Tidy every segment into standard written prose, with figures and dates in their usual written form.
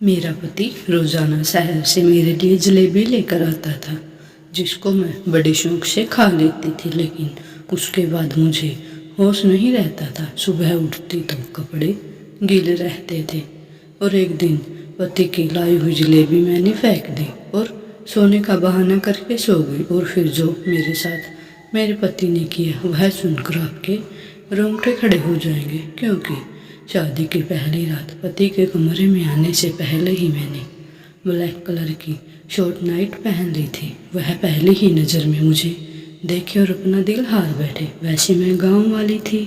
मेरा पति रोज़ाना शहर से मेरे लिए जलेबी लेकर आता था, जिसको मैं बड़े शौक से खा लेती थी। लेकिन उसके बाद मुझे होश नहीं रहता था। सुबह उठती तो कपड़े गीले रहते थे और एक दिन पति की लाई हुई जलेबी मैंने फेंक दी और सोने का बहाना करके सो गई। और फिर जो मेरे साथ मेरे पति ने किया वह सुनकर आपके रोंगटे खड़े हो जाएंगे, क्योंकि शादी की पहली रात पति के कमरे में आने से पहले ही मैंने ब्लैक कलर की शॉर्ट नाइट पहन ली थी। वह पहली ही नज़र में मुझे देखे और अपना दिल हार बैठे। वैसे मैं गांव वाली थी,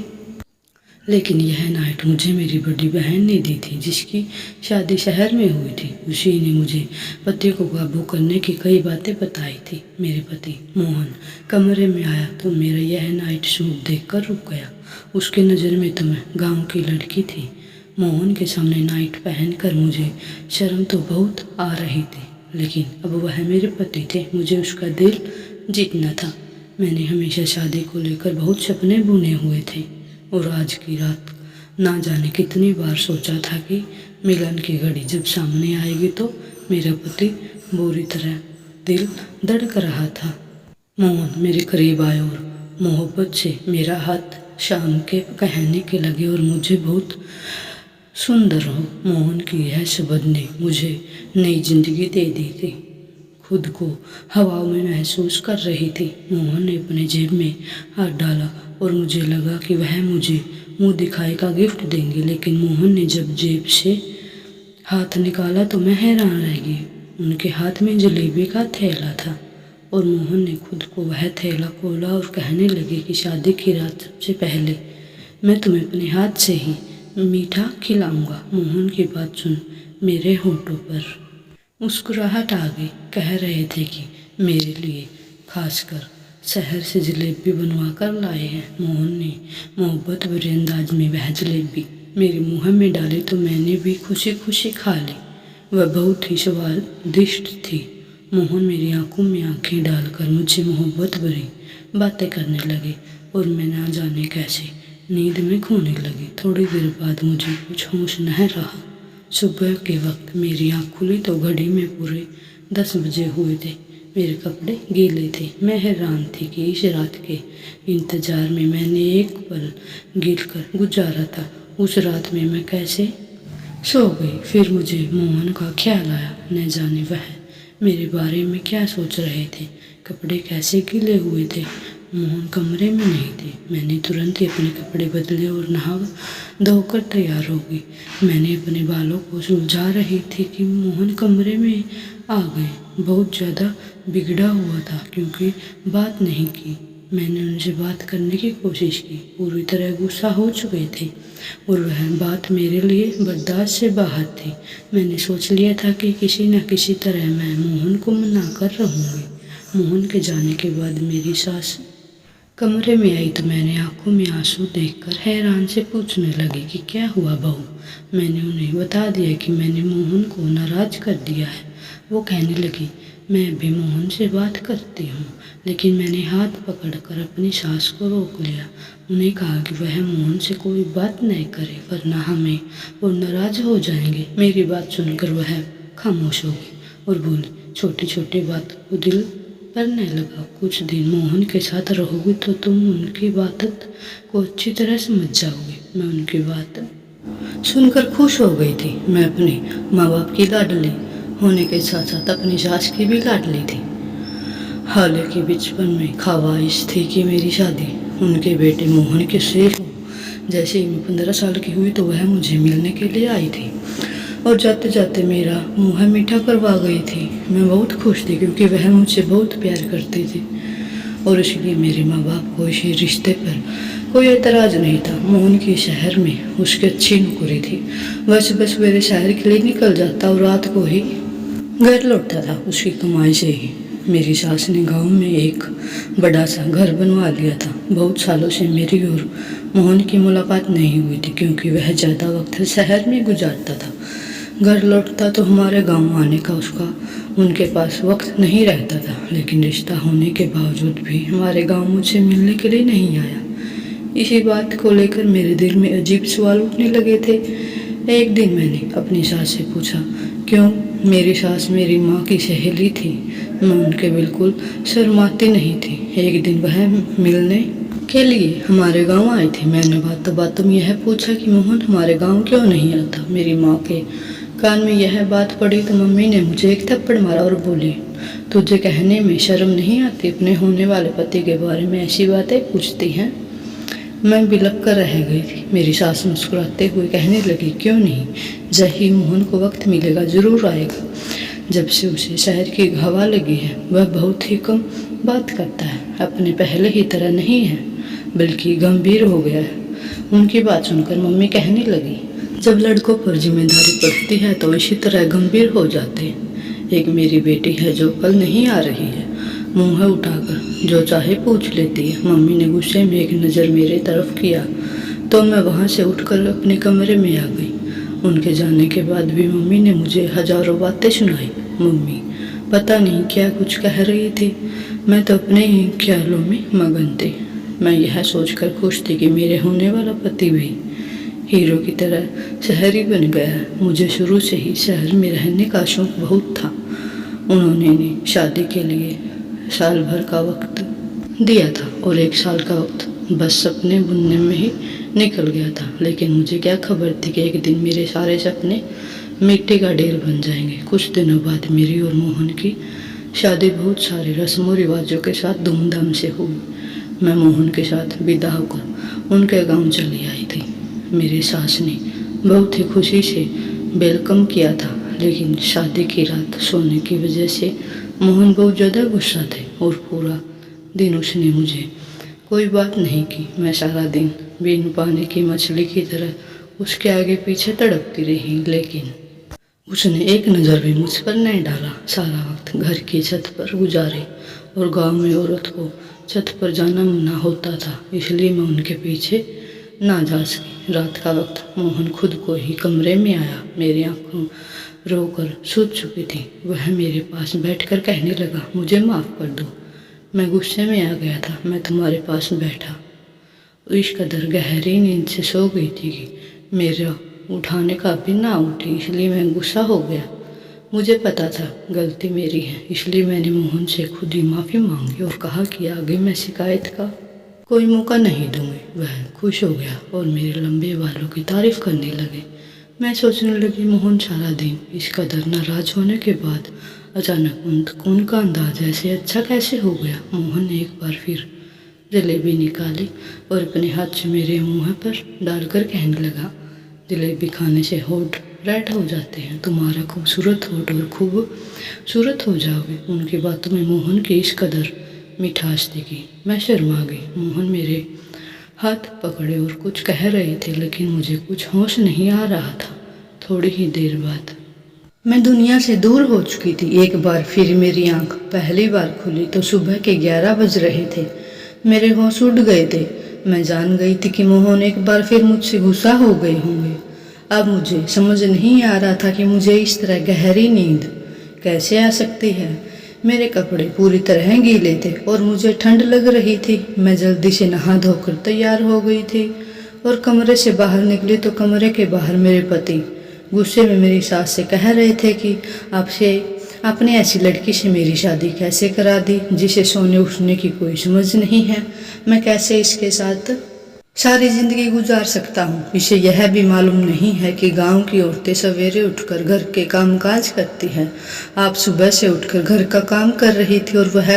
लेकिन यह नाइट मुझे मेरी बड़ी बहन ने दी थी, जिसकी शादी शहर में हुई थी। उसी ने मुझे पति को काबू करने की कई बातें बताई थी। मेरे पति मोहन कमरे में आया तो मेरा यह नाइट सूट देखकर रुक गया। उसकी नज़र में तो मैं गांव की लड़की थी। मोहन के सामने नाइट पहनकर मुझे शर्म तो बहुत आ रही थी, लेकिन अब वह मेरे पति थे, मुझे उसका दिल जीतना था। मैंने हमेशा शादी को लेकर बहुत सपने बुने हुए थे और आज की रात ना जाने कितनी बार सोचा था कि मिलन की घड़ी जब सामने आएगी तो मेरा पति बुरी तरह दिल धड़क रहा था। मोहन मेरे करीब आए और मोहब्बत से मेरा हाथ शाम के कहने के लगे और मुझे बहुत सुंदर हो। मोहन की यह शब्द ने मुझे नई जिंदगी दे दी थी। खुद को हवाओं में महसूस कर रही थी। मोहन ने अपने जेब में हाथ डाला और मुझे लगा कि वह मुझे मुंह दिखाई का गिफ्ट देंगे, लेकिन मोहन ने जब जेब से हाथ निकाला तो मैं हैरान रह गई। उनके हाथ में जलेबी का थैला था और मोहन ने खुद को वह थैला खोला और कहने लगे कि शादी की रात सबसे पहले मैं तुम्हें अपने हाथ से ही मीठा खिलाऊंगा। मोहन की बात सुन मेरे होठों पर मुस्कुराहट आ गई। कह रहे थे कि मेरे लिए खासकर शहर से जलेबी बनवा कर लाए हैं। मोहन ने मोहब्बत भरे अंदाज में वह जलेबी मेरे मुंह में डाली तो मैंने भी खुशी खुशी खा ली। वह बहुत ही स्वादिष्ट थी। मोहन मेरी आंखों में आंखें डालकर मुझसे मोहब्बत भरी बातें करने लगे और मैं ना जाने कैसे नींद में खोने लगी। थोड़ी देर बाद मुझे कुछ होश नहीं रहा। सुबह के वक्त मेरी आँख खुली तो घड़ी में पूरे 10 बजे हुए थे। मेरे कपड़े गीले थे। मैं हैरान थी कि इस रात के इंतजार में मैंने एक पल गिर कर गुजारा था। उस रात में मैं कैसे सो गई। फिर मुझे मोहन का ख्याल आया। न जाने वह मेरे बारे में क्या सोच रहे थे। कपड़े कैसे गीले हुए थे। मोहन कमरे में नहीं थे। मैंने तुरंत ही अपने कपड़े बदले और नहा धोकर तैयार हो गई। मैंने अपने बालों को सुलझा रही थी कि मोहन कमरे में आ गए। बहुत ज़्यादा बिगड़ा हुआ था क्योंकि बात नहीं की। मैंने उनसे बात करने की कोशिश की। पूरी तरह गुस्सा हो चुके थे और वह बात मेरे लिए बर्दाश्त से बाहर थी। मैंने सोच लिया था कि किसी न किसी तरह मैं मोहन को मना कर रहूँगी। मोहन के जाने के बाद मेरी सास कमरे में आई तो मैंने आंखों में आंसू देखकर हैरान से पूछने लगी कि क्या हुआ बहू। मैंने उन्हें बता दिया कि मैंने मोहन को नाराज कर दिया है। वो कहने लगी मैं भी मोहन से बात करती हूँ, लेकिन मैंने हाथ पकड़कर अपनी सास को रोक लिया। उन्हें कहा कि वह मोहन से कोई बात नहीं करे वरना हमें वो नाराज हो जाएंगे। मेरी बात सुनकर वह खामोश हो गई और बोली छोटी छोटी बात को दिल करने लगा। कुछ दिन मोहन के साथ रहोगी तो तुम उनकी बात को अच्छी तरह समझ जाओगी। मैं उनकी बात सुनकर खुश हो गई थी। मैं अपने माँ बाप की लाडली होने के साथ साथ अपनी सास की भी लाडली थी। हालांकि बचपन में ख्वाहिश थी कि मेरी शादी उनके बेटे मोहन के से हो। जैसे ही मैं 15 साल की हुई तो वह मुझे मिलने के लिए आई थी और जाते जाते मेरा मुँह मीठा करवा गई थी। मैं बहुत खुश थी क्योंकि वह मुझसे बहुत प्यार करती थी और इसलिए मेरे माँ बाप को इस रिश्ते पर कोई एतराज़ नहीं था। मोहन की शहर में उसकी अच्छी नौकरी थी। वह सुबह सवेरे शहर के लिए निकल जाता और रात को ही घर लौटता था उसकी कमाई से ही। मेरी सास ने गांव में एक बड़ा सा घर बनवा लिया था। बहुत सालों से मेरी और मोहन की मुलाकात नहीं हुई थी क्योंकि वह ज़्यादा वक्त शहर में गुजारता था। घर लौटता तो हमारे गांव आने का उसका उनके पास वक्त नहीं रहता था, लेकिन रिश्ता होने के बावजूद भी हमारे गांव मुझसे मिलने के लिए नहीं आया। इसी बात को लेकर मेरे दिल में अजीब सवाल उठने लगे थे। एक दिन मैंने अपनी सास से पूछा, क्यों? मेरी सास मेरी माँ की सहेली थी, मैं उनके बिल्कुल शर्माती नहीं थी। एक दिन वह मिलने के लिए हमारे गांव आई थी। मैंने बातों में यह पूछा कि मोहन हमारे गांव क्यों नहीं आता। मेरी माँ के कान में यह बात पड़ी तो मम्मी ने मुझे एक थप्पड़ मारा और बोली, तुझे कहने में शर्म नहीं आती? अपने होने वाले पति के बारे में ऐसी बातें पूछती हैं। मैं बिलख कर रह गई थी। मेरी सास मुस्कुराते हुए कहने लगी, क्यों नहीं, जही मोहन को वक्त मिलेगा जरूर आएगा। जब से उसे शहर की हवा लगी है वह बहुत ही कम बात करता है, अपने पहले ही तरह नहीं है बल्कि गंभीर हो गया है। उनकी बात सुनकर मम्मी कहने लगी, जब लड़कों पर जिम्मेदारी पड़ती है तो इसी तरह गंभीर हो जाते हैं। एक मेरी बेटी है जो कल नहीं आ रही है, मुंह उठाकर जो चाहे पूछ लेती है। मम्मी ने गुस्से में एक नज़र मेरे तरफ किया तो मैं वहाँ से उठकर अपने कमरे में आ गई। उनके जाने के बाद भी मम्मी ने मुझे हजारों बातें सुनाई। मम्मी पता नहीं क्या कुछ कह रही थी, मैं तो अपने ही ख्यालों में मगन थी। मैं यह सोचकर खुश थी कि मेरे होने वाला पति भी हीरो की तरह शहरी बन गया है। मुझे शुरू से ही शहर में रहने का शौक बहुत था। उन्होंने शादी के लिए साल भर का वक्त दिया था और एक साल का वक्त बस सपने बुनने में ही निकल गया था। लेकिन मुझे क्या खबर थी कि एक दिन मेरे सारे सपने मिट्टी का ढेर बन जाएंगे। कुछ दिनों बाद मेरी और मोहन की शादी बहुत सारे रस्मों रिवाजों के साथ धूमधाम से हुई। मैं मोहन के साथ विदा होकर उनके गांव चली आई थी। मेरी सास ने बहुत ही खुशी से वेलकम किया था, लेकिन शादी की रात सोने की वजह से मोहन बहुत ज़्यादा गुस्सा थे और पूरा दिन उसने मुझे कोई बात नहीं की। मैं सारा दिन बिन पानी की मछली की तरह उसके आगे पीछे तड़पती रही, लेकिन उसने एक नज़र भी मुझ पर नहीं डाला। सारा वक्त घर की छत पर गुजारे और गांव में औरत को छत पर जाना मना होता था, इसलिए मैं उनके पीछे ना जा सकी। रात का वक्त मोहन खुद को ही कमरे में आया। मेरी आंखों रोकर सूझ चुकी थी। वह मेरे पास बैठकर कहने लगा, मुझे माफ़ कर दो, मैं गुस्से में आ गया था। मैं तुम्हारे पास बैठा इस कदर गहरी नींद से सो गई थी कि मेरा उठाने का भी ना उठी, इसलिए मैं गुस्सा हो गया। मुझे पता था गलती मेरी है, इसलिए मैंने मोहन से खुद ही माफ़ी मांगी और कहा कि आगे मैं शिकायत का कोई मौका नहीं दूंगी। वह खुश हो गया और मेरे लंबे बालों की तारीफ करने लगे। मैं सोचने लगी, मोहन सारा दिन इस कदर नाराज होने के बाद अचानक उनका अंदाज ऐसे अच्छा कैसे हो गया। मोहन ने एक बार फिर जलेबी निकाली और अपने हाथ से मेरे मुंह पर डालकर कहने लगा, जलेबी खाने से होठ रेड हो जाते हैं, तुम्हारा खूबसूरत होठ और खूबसूरत हो जाओगे। उनकी बातों में मोहन की इस कदर मिठास थी कि मैं शर्मा गई। मोहन मेरे हाथ पकड़े और कुछ कह रहे थे, लेकिन मुझे कुछ होश नहीं आ रहा था। थोड़ी ही देर बाद मैं दुनिया से दूर हो चुकी थी। एक बार फिर मेरी आंख पहली बार खुली तो सुबह के 11 बज रहे थे। मेरे होश उड़ गए थे। मैं जान गई थी कि मोहन एक बार फिर मुझसे गुस्सा हो गए होंगे। अब मुझे समझ नहीं आ रहा था कि मुझे इस तरह गहरी नींद कैसे आ सकती है। मेरे कपड़े पूरी तरह गीले थे और मुझे ठंड लग रही थी। मैं जल्दी से नहा धोकर तैयार हो गई थी और कमरे से बाहर निकली तो कमरे के बाहर मेरे पति गुस्से में मेरी सास से कह रहे थे कि आपने ऐसी लड़की से मेरी शादी कैसे करा दी जिसे सोने उठने की कोई समझ नहीं है। मैं कैसे इसके साथ सारी जिंदगी गुजार सकता हूँ। इसे यह भी मालूम नहीं है कि गांव की औरतें सवेरे उठकर घर के काम काज करती हैं। आप सुबह से उठकर घर का काम कर रही थी और वह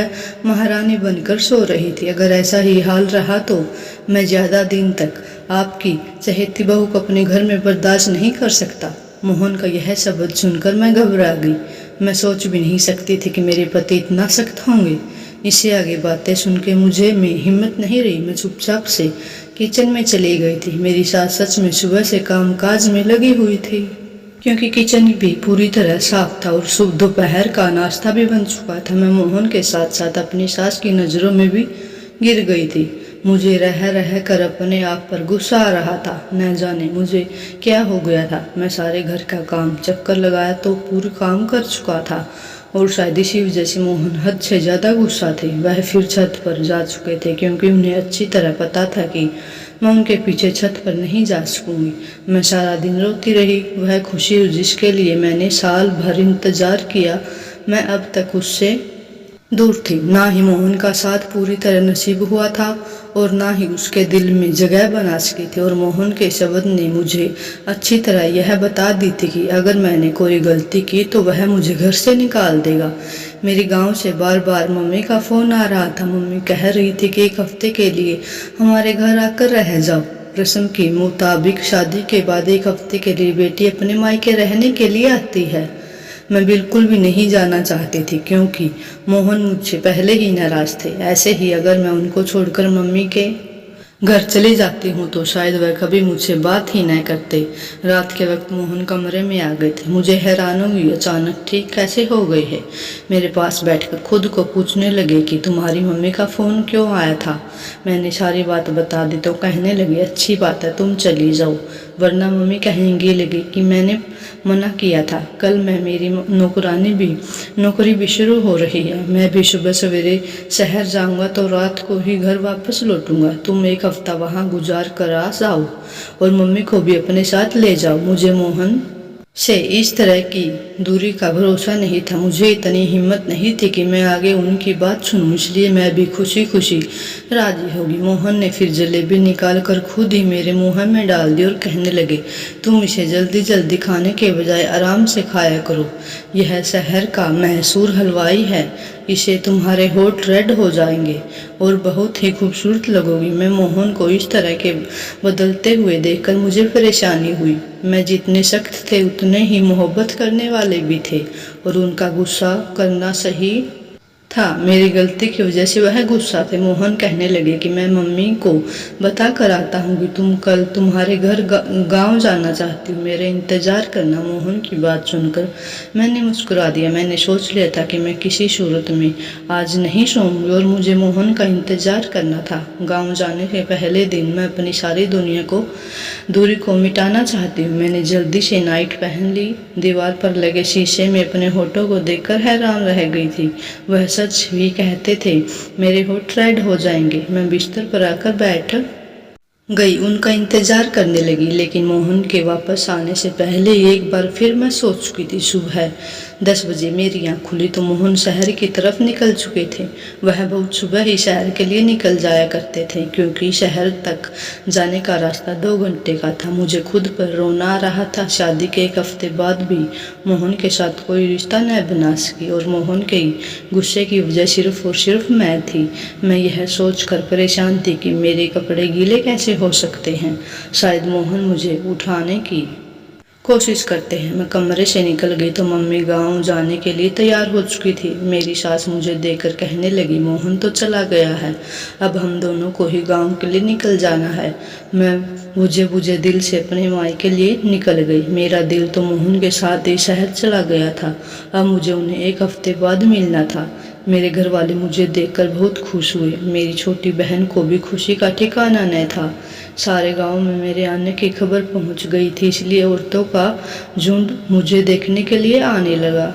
महारानी बनकर सो रही थी। अगर ऐसा ही हाल रहा तो मैं ज़्यादा दिन तक आपकी चहेती बहू को अपने घर में बर्दाश्त नहीं कर सकता। मोहन का यह शब्द सुनकर मैं घबरा गई। मैं सोच भी नहीं सकती थी कि मेरे पति इतना सख्त होंगे। इससे आगे बातें सुन के मुझे में हिम्मत नहीं रही। मैं चुपचाप से किचन में चली गई थी। मेरी सास सच में सुबह से काम काज में लगी हुई थी, क्योंकि किचन भी पूरी तरह साफ था और सुबह दोपहर का नाश्ता भी बन चुका था। मैं मोहन के साथ साथ अपनी सास की नज़रों में भी गिर गई थी। मुझे रह कर अपने आप पर गुस्सा आ रहा था। न जाने मुझे क्या हो गया था। मैं सारे घर का काम चक्कर लगाया तो पूरा काम कर चुका था और शायद इसी वजह से मोहन हद से ज़्यादा गुस्सा थे। वह फिर छत पर जा चुके थे, क्योंकि उन्हें अच्छी तरह पता था कि मैं उनके पीछे छत पर नहीं जा सकूंगी। मैं सारा दिन रोती रही। वह खुशी जिसके लिए मैंने साल भर इंतजार किया, मैं अब तक उससे दूर थी। ना ही मोहन का साथ पूरी तरह नसीब हुआ था और ना ही उसके दिल में जगह बना सकी थी। और मोहन के शब्द ने मुझे अच्छी तरह यह बता दी थी कि अगर मैंने कोई गलती की तो वह मुझे घर से निकाल देगा। मेरी गांव से बार बार मम्मी का फ़ोन आ रहा था। मम्मी कह रही थी कि 1 हफ्ते के लिए हमारे घर आकर रह जाओ। रस्म के मुताबिक शादी के बाद 1 हफ्ते के लिए बेटी अपने मायके रहने के लिए आती है। मैं बिल्कुल भी नहीं जाना चाहती थी क्योंकि मोहन मुझसे पहले ही नाराज थे। ऐसे ही अगर मैं उनको छोड़कर मम्मी के घर चली जाती हूँ तो शायद वह कभी मुझसे बात ही न करते। रात के वक्त मोहन कमरे में आ गए थे। मुझे हैरान हुई, अचानक ठीक कैसे हो गई है। मेरे पास बैठकर खुद को पूछने लगे कि तुम्हारी मम्मी का फ़ोन क्यों आया था। मैंने सारी बात बता दी तो कहने लगी, अच्छी बात है, तुम चली जाओ, वरना मम्मी कहेंगी लगी कि मैंने मना किया था। कल मैं मेरी नौकरी भी शुरू हो रही है। मैं भी सुबह सवेरे शहर जाऊंगा तो रात को ही घर वापस लौटूंगा। तुम 1 हफ्ता वहां गुजार कर आ जाओ और मम्मी को भी अपने साथ ले जाओ। मुझे मोहन से इस तरह की दूरी का भरोसा नहीं था। मुझे इतनी हिम्मत नहीं थी कि मैं आगे उनकी बात सुनूं, इसलिए मैं भी खुशी खुशी राजी होगी। मोहन ने फिर जलेबी निकाल कर खुद ही मेरे मुंह में डाल दी और कहने लगे, तुम इसे जल्दी जल्दी खाने के बजाय आराम से खाया करो। यह शहर का मशहूर हलवाई है, इसे तुम्हारे होठ रेड हो जाएंगे और बहुत ही खूबसूरत लगोगी। मैं मोहन को इस तरह के बदलते हुए देखकर मुझे परेशानी हुई। मैं जितने सख्त थे उतने ही मोहब्बत करने वाले भी थे और उनका गुस्सा करना सही था। मेरी गलती की वजह से वह गुस्सा थे। मोहन कहने लगे कि मैं मम्मी को बता कर आता हूँ कि तुम कल तुम्हारे घर गांव जाना चाहती हूँ, मेरे इंतजार करना। मोहन की बात सुनकर मैंने मुस्कुरा दिया। मैंने सोच लिया था कि मैं किसी सूरत में आज नहीं सोऊंगी और मुझे मोहन का इंतजार करना था। गाँव जाने के पहले दिन मैं अपनी सारी दूरी को मिटाना चाहती हूँ। मैंने जल्दी से नाइट पहन ली। दीवार पर लगे शीशे में अपने होठों को देखकर हैरान रह गई थी। वह सच भी कहते थे, मेरे होठ रेड हो जाएंगे। मैं बिस्तर पर आकर बैठ गई, उनका इंतजार करने लगी। लेकिन मोहन के वापस आने से पहले एक बार फिर मैं सो चुकी थी। सुबह 10 बजे मेरी आँख खुली तो मोहन शहर की तरफ निकल चुके थे। वह बहुत सुबह ही शहर के लिए निकल जाया करते थे क्योंकि शहर तक जाने का रास्ता 2 घंटे का था। मुझे खुद पर रोना आ रहा था। शादी के 1 हफ्ते बाद भी मोहन के साथ कोई रिश्ता न बना सकी और मोहन के गुस्से की वजह सिर्फ और सिर्फ मैं थी। मैं यह सोचकर परेशान थी कि मेरे कपड़े गीले कैसे हो सकते हैं। शायद मोहन मुझे उठाने की कोशिश करते हैं। मैं कमरे से निकल गई तो मम्मी गांव जाने के लिए तैयार हो चुकी थी। मेरी सास मुझे देखकर कहने लगी, मोहन तो चला गया है, अब हम दोनों को ही गांव के लिए निकल जाना है। मैं बुझे दिल से अपने मायके के लिए निकल गई। मेरा दिल तो मोहन के साथ ही शहर चला गया था। अब मुझे उन्हें 1 हफ्ते बाद मिलना था। मेरे घर वाले मुझे देखकर बहुत खुश हुए। मेरी छोटी बहन को भी खुशी का ठिकाना न था। सारे गांव में मेरे आने की खबर पहुंच गई थी, इसलिए औरतों का झुंड मुझे देखने के लिए आने लगा।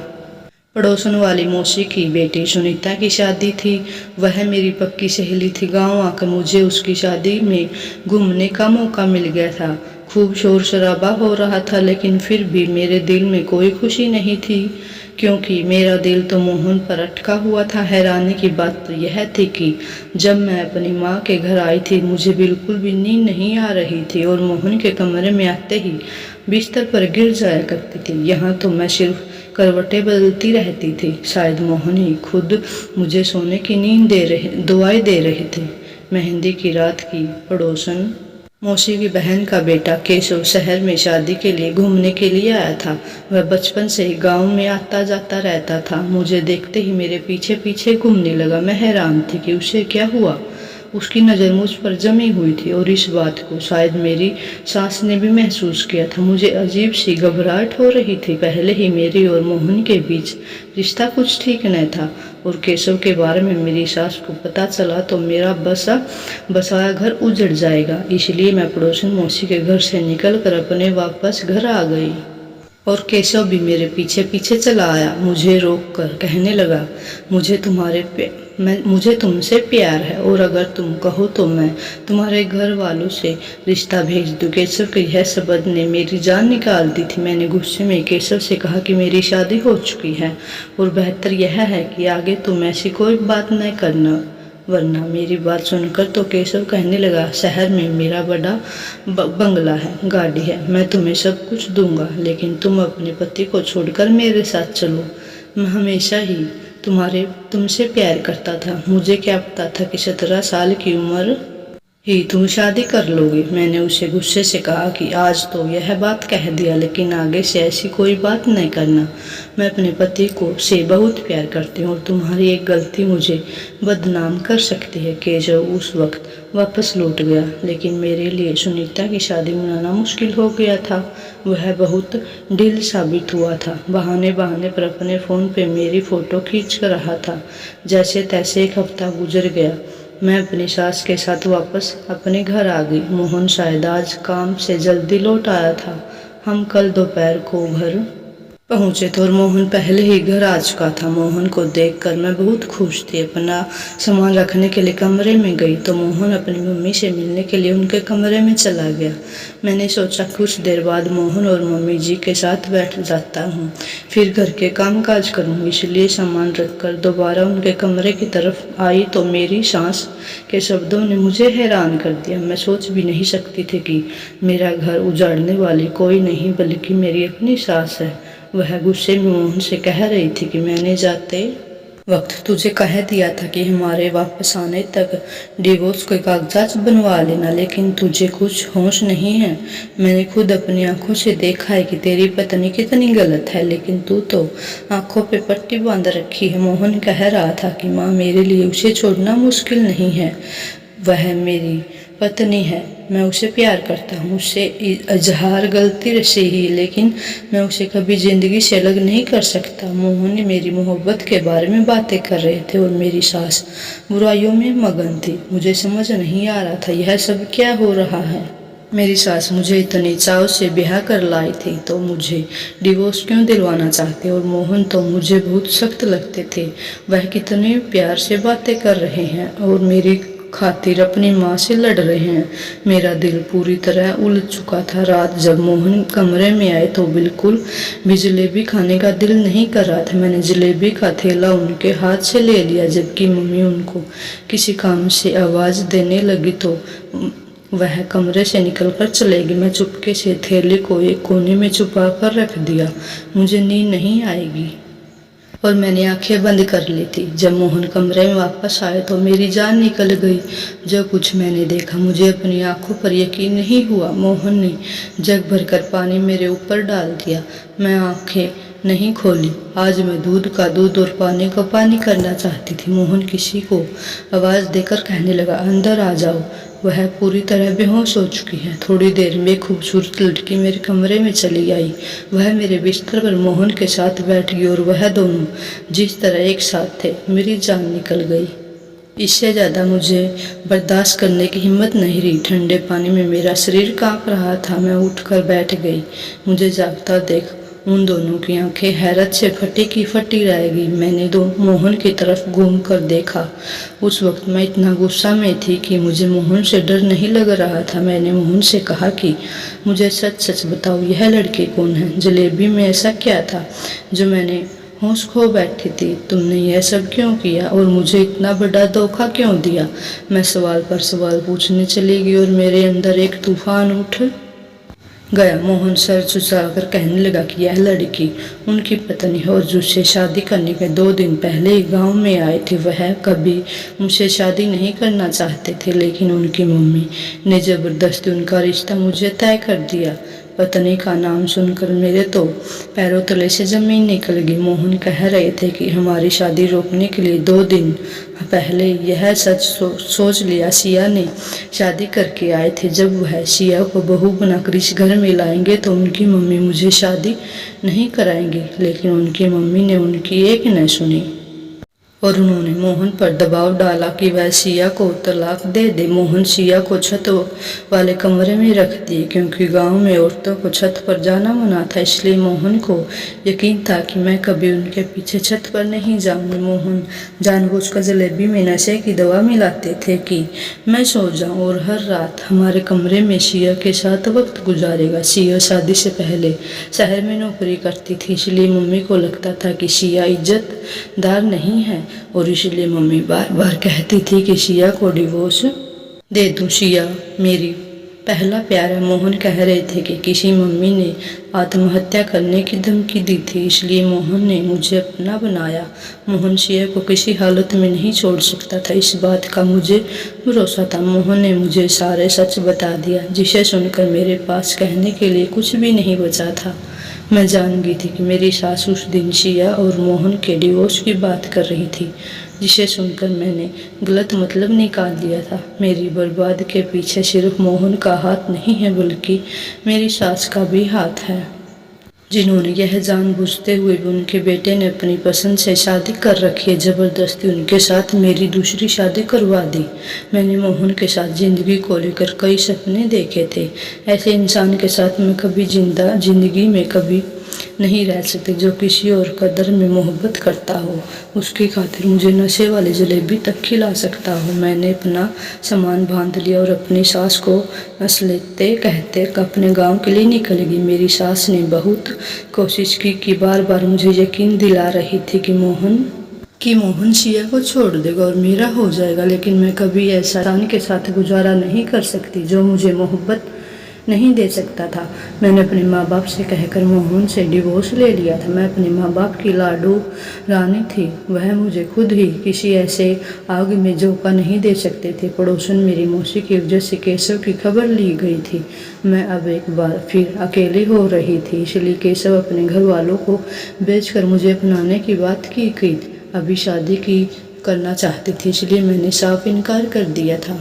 पड़ोसन वाली मौसी की बेटी सुनीता की शादी थी। वह मेरी पक्की सहेली थी। गांव आकर मुझे उसकी शादी में घूमने का मौका मिल गया था। खूब शोर शराबा हो रहा था, लेकिन फिर भी मेरे दिल में कोई खुशी नहीं थी क्योंकि मेरा दिल तो मोहन पर अटका हुआ था। हैरानी की बात तो यह थी कि जब मैं अपनी माँ के घर आई थी मुझे बिल्कुल भी नींद नहीं आ रही थी और मोहन के कमरे में आते ही बिस्तर पर गिर जाया करती थी। यहाँ तो मैं सिर्फ करवटें बदलती रहती थी। शायद मोहन ही खुद मुझे सोने की दुआएं दे रहे थे। मेहंदी की रात की पड़ोसन मौसी की बहन का बेटा केशव शहर में शादी के लिए घूमने के लिए आया था। वह बचपन से ही गांव में आता जाता रहता था। मुझे देखते ही मेरे पीछे पीछे घूमने लगा। मैं हैरान थी कि उसे क्या हुआ। उसकी नज़र मुझ पर जमी हुई थी और इस बात को शायद मेरी सास ने भी महसूस किया था। मुझे अजीब सी घबराहट हो रही थी। पहले ही मेरी और मोहन के बीच रिश्ता कुछ ठीक न था और केशव के बारे में मेरी सास को पता चला तो मेरा बसाया घर उजड़ जाएगा। इसलिए मैं पड़ोसन मौसी के घर से निकल कर अपने वापस घर आ गई और केशव भी मेरे पीछे पीछे चला आया। मुझे रोक कर कहने लगा, मुझे तुमसे प्यार है और अगर तुम कहो तो मैं तुम्हारे घर वालों से रिश्ता भेज दूं। केशव के यह शब्द ने मेरी जान निकाल दी थी। मैंने गुस्से में केशव से कहा कि मेरी शादी हो चुकी है और बेहतर यह है कि आगे तुम ऐसी कोई बात न करना। वरना मेरी बात सुनकर तो केशव कहने लगा, शहर में मेरा बड़ा बंगला है, गाड़ी है, मैं तुम्हें सब कुछ दूंगा, लेकिन तुम अपने पति को छोड़कर मेरे साथ चलो। मैं हमेशा ही तुमसे प्यार करता था। मुझे क्या पता था कि 17 साल की उम्र ही तुम शादी कर लोगे। मैंने उसे गुस्से से कहा कि आज तो यह बात कह दिया, लेकिन आगे से ऐसी कोई बात नहीं करना। मैं अपने पति को से बहुत प्यार करती हूँ और तुम्हारी एक गलती मुझे बदनाम कर सकती है। केशव उस वक्त वापस लौट गया, लेकिन मेरे लिए सुनीता की शादी मनाना मुश्किल हो गया था। वह बहुत ढील साबित हुआ था। बहाने बहाने पर अपने फ़ोन पे मेरी फ़ोटो खींच रहा था। जैसे तैसे एक हफ्ता गुजर गया। मैं अपनी सास के साथ वापस अपने घर आ गई। मोहन शायद आज काम से जल्दी लौट आया था। हम कल दोपहर को घर पहुंचे थे और मोहन पहले ही घर आ चुका था। मोहन को देखकर मैं बहुत खुश थी। अपना सामान रखने के लिए कमरे में गई तो मोहन अपनी मम्मी से मिलने के लिए उनके कमरे में चला गया। मैंने सोचा कुछ देर बाद मोहन और मम्मी जी के साथ बैठ जाता हूँ, फिर घर के काम काज करूँगी। इसलिए सामान रखकर दोबारा उनके कमरे की तरफ आई तो मेरी सास के शब्दों ने मुझे हैरान कर दिया। मैं सोच भी नहीं सकती थी कि मेरा घर उजाड़ने वाली कोई नहीं बल्कि मेरी अपनी सास है। वह गुस्से में मोहन से कह रही थी कि मैंने जाते वक्त तुझे कह दिया था कि हमारे वापस आने तक डिवोर्स के कागजात बनवा लेना, लेकिन तुझे कुछ होश नहीं है। मैंने खुद अपनी आंखों से देखा है कि तेरी पत्नी कितनी गलत है, लेकिन तू तो आंखों पे पट्टी बांध रखी है। मोहन कह रहा था कि माँ, मेरे लिए उसे छोड़ना मुश्किल नहीं है। वह मेरी पत्नी है, मैं उसे प्यार करता हूँ, उससे इजहार गलती से ही, लेकिन मैं उसे कभी ज़िंदगी से अलग नहीं कर सकता। मोहन मेरी मोहब्बत के बारे में बातें कर रहे थे और मेरी सास बुराइयों में मगन थी। मुझे समझ नहीं आ रहा था यह सब क्या हो रहा है। मेरी सास मुझे इतनी चाव से ब्याह कर लाई थी तो मुझे डिवोर्स क्यों दिलवाना चाहते, और मोहन तो मुझे बहुत सख्त लगते थे। वह कितने प्यार से बातें कर रहे हैं और मेरी खातिर अपनी माँ से लड़ रहे हैं। मेरा दिल पूरी तरह उलझ चुका था। रात जब मोहन कमरे में आए तो बिल्कुल भी जलेबी खाने का दिल नहीं कर रहा था। मैंने जलेबी का थैला उनके हाथ से ले लिया। जबकि मम्मी उनको किसी काम से आवाज़ देने लगी तो वह कमरे से निकलकर चले गई। मैं चुपके से थैले को एक कोने में छुपा कर रख दिया। मुझे नींद नहीं आएगी और मैंने आंखें बंद कर ली थी। जब मोहन कमरे में वापस आए तो मेरी जान निकल गई। जो कुछ मैंने देखा मुझे अपनी आंखों पर यकीन नहीं हुआ। मोहन ने जग भरकर पानी मेरे ऊपर डाल दिया। मैं आंखें नहीं खोली। आज मैं दूध का दूध और पानी का पानी करना चाहती थी। मोहन किसी को आवाज़ देकर कहने लगा, अंदर आ जाओ। वह पूरी तरह बेहोश हो चुकी है। थोड़ी देर में खूबसूरत लड़की मेरे कमरे में चली आई। वह मेरे बिस्तर पर मोहन के साथ बैठ गई और वह दोनों जिस तरह एक साथ थे, मेरी जान निकल गई। इससे ज़्यादा मुझे बर्दाश्त करने की हिम्मत नहीं रही। ठंडे पानी में मेरा शरीर कांप रहा था। मैं उठकर बैठ गई। मुझे जागता देख उन दोनों की आंखें हैरत से फटी की फटी रह गई। मैंने मोहन की तरफ घूम कर देखा। उस वक्त मैं इतना गुस्सा में थी कि मुझे मोहन से डर नहीं लग रहा था। मैंने मोहन से कहा कि मुझे सच सच बताओ, यह लड़की कौन है? जलेबी में ऐसा क्या था जो मैंने होश खो बैठी थी? तुमने यह सब क्यों किया और मुझे इतना बड़ा धोखा क्यों दिया? मैं सवाल पर सवाल पूछने चली गई और मेरे अंदर एक तूफान उठ गया। मोहन सर झुकाकर कहने लगा कि यह लड़की उनकी पत्नी है और जिससे शादी करने के 2 दिन पहले ही गांव में आए थे। वह कभी मुझसे शादी नहीं करना चाहते थे, लेकिन उनकी मम्मी ने ज़बरदस्ती उनका रिश्ता मुझे तय कर दिया। पत्नी का नाम सुनकर मेरे तो पैरों तले से ज़मीन निकल गई। मोहन कह रहे थे कि हमारी शादी रोकने के लिए 2 दिन पहले यह सच सोच लिया सिया ने शादी करके आए थे। जब वह सिया को बहू बनाकर इस घर में लाएंगे तो उनकी मम्मी मुझे शादी नहीं कराएंगी, लेकिन उनकी मम्मी ने उनकी एक न सुनी। और उन्होंने मोहन पर दबाव डाला कि वह सिया को तलाक दे दे। मोहन सिया को छत वाले कमरे में रख दिए, क्योंकि गांव में औरतों को छत पर जाना मना था। इसलिए मोहन को यकीन था कि मैं कभी उनके पीछे छत पर नहीं जाऊंगी। मोहन जानबूझकर जलेबी में नशे की दवा मिलाते थे कि मैं सो जाऊं, और हर रात हमारे कमरे में सिया के साथ वक्त गुजारेगा। सिया शादी से पहले शहर में नौकरी करती थी, इसलिए मम्मी को लगता था कि सिया इज्जतदार नहीं है, और इसलिए मम्मी बार बार कहती थी कि सिया को डिवोर्स दे दूं। सिया मेरी पहला प्यार है। मोहन कह रहे थे कि किसी मम्मी ने आत्महत्या करने की धमकी दी थी, इसलिए मोहन ने मुझे अपना बनाया। मोहन सिया को किसी हालत में नहीं छोड़ सकता था, इस बात का मुझे भरोसा था। मोहन ने मुझे सारे सच बता दिया, जिसे सुनकर मेरे पास कहने के लिए कुछ भी नहीं बचा था। मैं जान गई थी कि मेरी सास उस दिन सिया और मोहन के डिवोर्स की बात कर रही थी, जिसे सुनकर मैंने गलत मतलब निकाल लिया था। मेरी बर्बाद के पीछे सिर्फ मोहन का हाथ नहीं है, बल्कि मेरी सास का भी हाथ है, जिन्होंने यह जानबूझते हुए भी उनके बेटे ने अपनी पसंद से शादी कर रखी है, जबरदस्ती उनके साथ मेरी दूसरी शादी करवा दी। मैंने मोहन के साथ जिंदगी को लेकर कई सपने देखे थे। ऐसे इंसान के साथ मैं कभी जिंदगी में कभी नहीं रह सकते जो किसी और कदर में मोहब्बत करता हो। उसकी खातिर मुझे नशे वाली जलेबी तक खिला सकता हो। मैंने अपना सामान बांध लिया और अपनी सास को नस लेते कहते अपने गांव के लिए निकल गई। मेरी सास ने बहुत कोशिश की कि बार बार मुझे यकीन दिला रही थी कि मोहन सिया को छोड़ देगा और मेरा हो जाएगा, लेकिन मैं कभी ऐसा इंसान के साथ गुजारा नहीं कर सकती जो मुझे मोहब्बत नहीं दे सकता था। मैंने अपने माँ बाप से कहकर मोहन से डिवोर्स ले लिया था। मैं अपने माँ बाप की लाडू रानी थी, वह मुझे खुद ही किसी ऐसे आग में झोंका नहीं दे सकते थे। पड़ोसन मेरी मौसी की वजह से केशव की खबर ली गई थी। मैं अब एक बार फिर अकेली हो रही थी, इसलिए केशव अपने घर वालों को बेचकर मुझे अपनाने की बात की गई। अभी शादी की करना चाहती थी, इसलिए मैंने साफ इनकार कर दिया था।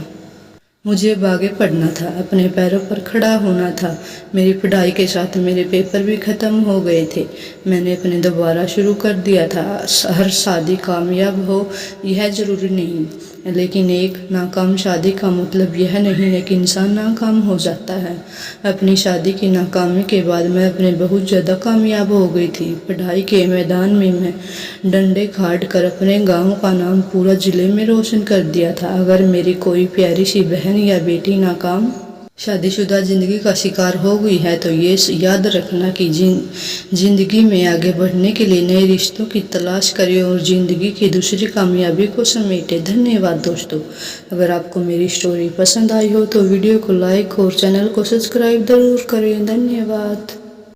मुझे अब आगे पढ़ना था, अपने पैरों पर खड़ा होना था। मेरी पढ़ाई के साथ मेरे पेपर भी ख़त्म हो गए थे। मैंने अपने दोबारा शुरू कर दिया था। हर शादी कामयाब हो यह ज़रूरी नहीं, लेकिन एक नाकाम शादी का मतलब यह नहीं है कि इंसान नाकाम हो जाता है। अपनी शादी की नाकामी के बाद मैं अपने बहुत ज़्यादा कामयाब हो गई थी। पढ़ाई के मैदान में मैं डंडे खाड़ कर अपने गांव का नाम पूरा ज़िले में रोशन कर दिया था। अगर मेरी कोई प्यारी सी बहन या बेटी नाकाम शादीशुदा जिंदगी का शिकार हो गई है, तो ये याद रखना कि जिंदगी में आगे बढ़ने के लिए नए रिश्तों की तलाश करें और जिंदगी की दूसरी कामयाबी को समेटे। धन्यवाद दोस्तों। अगर आपको मेरी स्टोरी पसंद आई हो तो वीडियो को लाइक और चैनल को सब्सक्राइब जरूर करें। धन्यवाद।